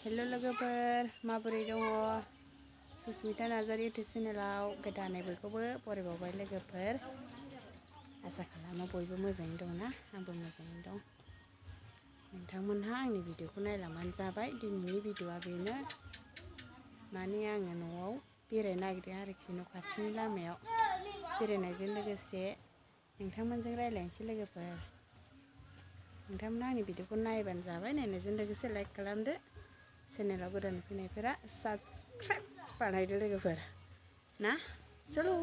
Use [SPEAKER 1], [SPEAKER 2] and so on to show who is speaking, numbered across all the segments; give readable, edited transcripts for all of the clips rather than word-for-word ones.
[SPEAKER 1] हेल' लोगोफोर माबोरै दङ सुस्मिता नार्जारि इउटुब चेनेलाव गोदानै बयखौबो बरायबावबाय लोगोफोर आसा खालामो बयबो मोजाङै दंना आंबो मोजाङै दं नोंथांमोनहा आंनि भिडिअखौ नायलांबानो जाबाय दिनैनि भिडिअआ बेनो माने आङो न'आव बेरायनो नागिरदों आरोखि न' खाथिनि लामायाव बेरायनायजों लोगोसे नोंथांमोनजों रायज्लायनोसै लोगोफोर नोंथांमोना आंनि भिडिअखौ नायबानो जाबाय नायनायजों लोगोसे लाइक खालामदो चेनेलाव गोदान फैनायफोरा साबस्क्राइब बानायदो लोगोफोर ना चलो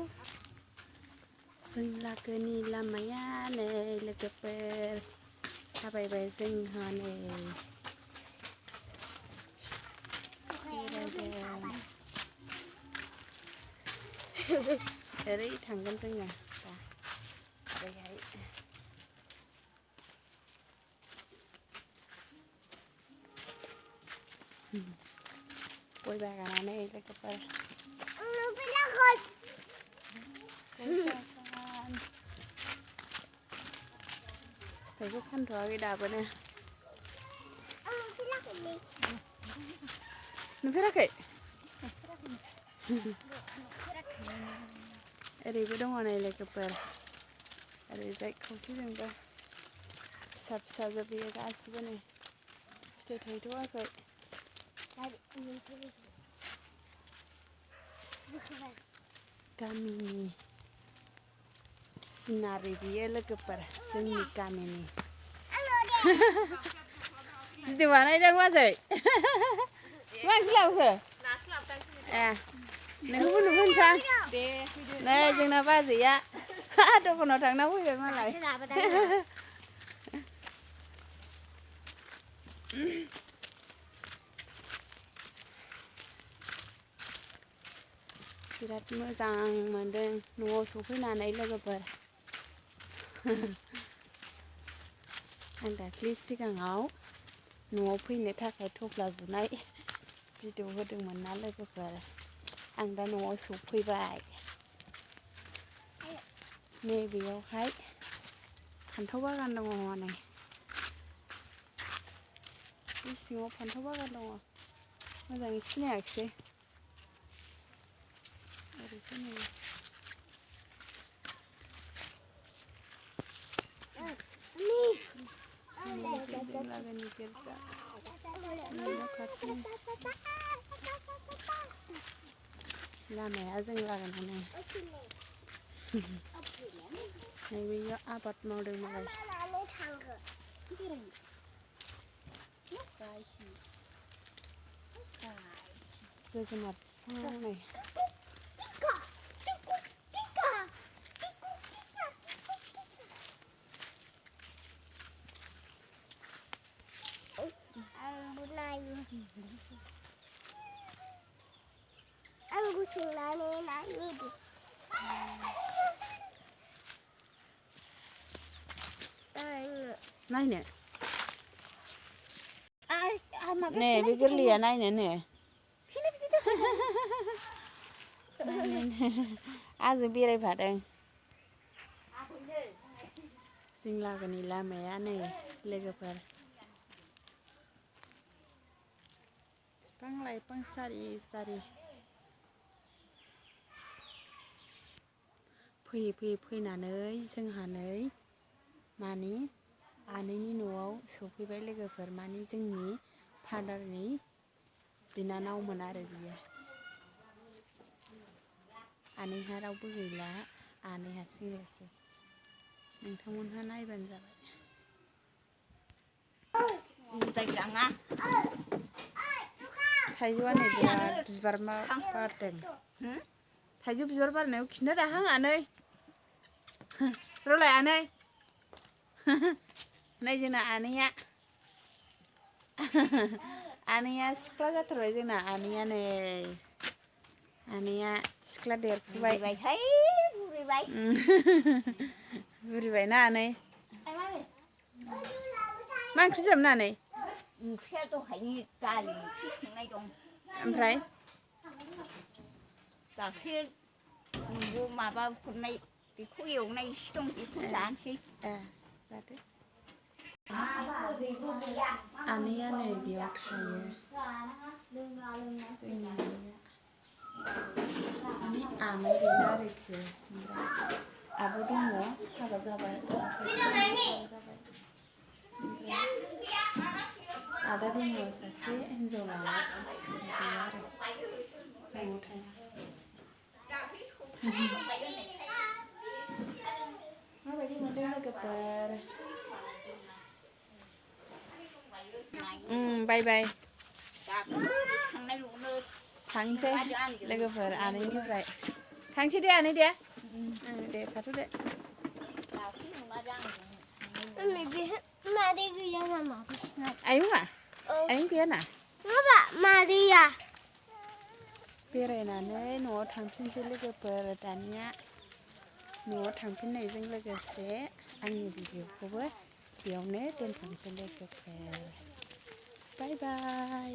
[SPEAKER 1] जों लागोनि लामाया नै लोगोफोर थाबायबाय जोंहा नै ओरै थांगोन जोङो दा ओरैहाय गय बागानानै लोगोफोर फिथाइखौ फानथ'वाखै दाबोनो नुफेराखै ओरैबो दङ नै लोगोफोर ओरैजाय खावसेजोंबो फिसा फिसा जोबोयो गासिबो नै फिथाइ थायथ'वाखै गामिनि सिनारि बियो लोगोफोर जोंनि गामिनि भिडिअ बानायदों बाजै मा ओंख्रि लाबोखो ए नोंखौबो नुहोनसां नै जोंना बाजैया दखानाव थांना फैबाय मालाय बिराद मोजां मोनदों न'आव सफैनानै लोगोफोर आं दाख्लि सिगाङाव न'आव फैनो थाखाय थफ्ला जुनाय भिडिअ होदोंमोन ना लोगोफोर आं दा न'आव सफैबाय नैबेयावहाय फान्थाव बागान दङ नै बे सिङाव फान्थाव बागान दङ मोजाङै सिनायाखिसै ओरैसो नै लागोनि गिर्जा न' खाथिनि लामाया जों लागोनानो नैबेयाव आबाद मावदों मालाय जोगोनार बिफाङा नै नायनो नै बे गोरलैया नायनो नो आंजों बेरायफादों जों लागोनि लामाया नै लोगोफोर बिफां लाइफां सारि सारि फैयै फैयै फैनानै जोंहा नै माने आनैनि न'आव सफैबाय लोगोफोर माने जोंनि फादारनि बिनानावमोन आरो बियो आनैहा रावबो गैला आनै हारसिंल'सै नोंथांमोनहा नायबानो जाबाय थाइजौआ नै बिराद बिबार बारदों थाइजौ बिबार बारनायाव खिनो दाहां आनै रलाय आनै नै जोंना आनैया आनैया सिख्ला जाथारबाय जोंना आनैया नै आनैया सिख्ला देरफुबाय बुरिबायना आनै मा ओंख्रि जायामोन आनै
[SPEAKER 2] ओंख्रिया दहायनि दालि ओंख्रि संनाय दं
[SPEAKER 1] ओमफ्राय
[SPEAKER 2] दाख्लै माबा हरनाय बेखौ एवनाय एसे दं बेखौ जानोसै
[SPEAKER 1] जादो आनैया नै बेयाव थायो जोंनि आनैया माने आमाइ गैला आरोखि ओमफ्राय आब' दङ हाबा जाबाय ओमफ्राय आदा दङ सासे हिनजाव लानाय गैया आरो न'आव थाया माबायदि मोनदों लोगोफोर बाय बाय थांसै लोगोफोर आनैनिफ्राय थांसै दे आनै दे दे थाथ'दो
[SPEAKER 3] मादै गैया नामा
[SPEAKER 1] आयंआ आयं गैया ना
[SPEAKER 3] माबा मादैया
[SPEAKER 1] बेरायनानै न'आव थांफिनसै लोगोफोर दानिया न'आव थांफिननायजों लोगोसे आंनि भिडिअखौबो बेयावनो दोनथ'नोसै लोगोफोर बाय बाय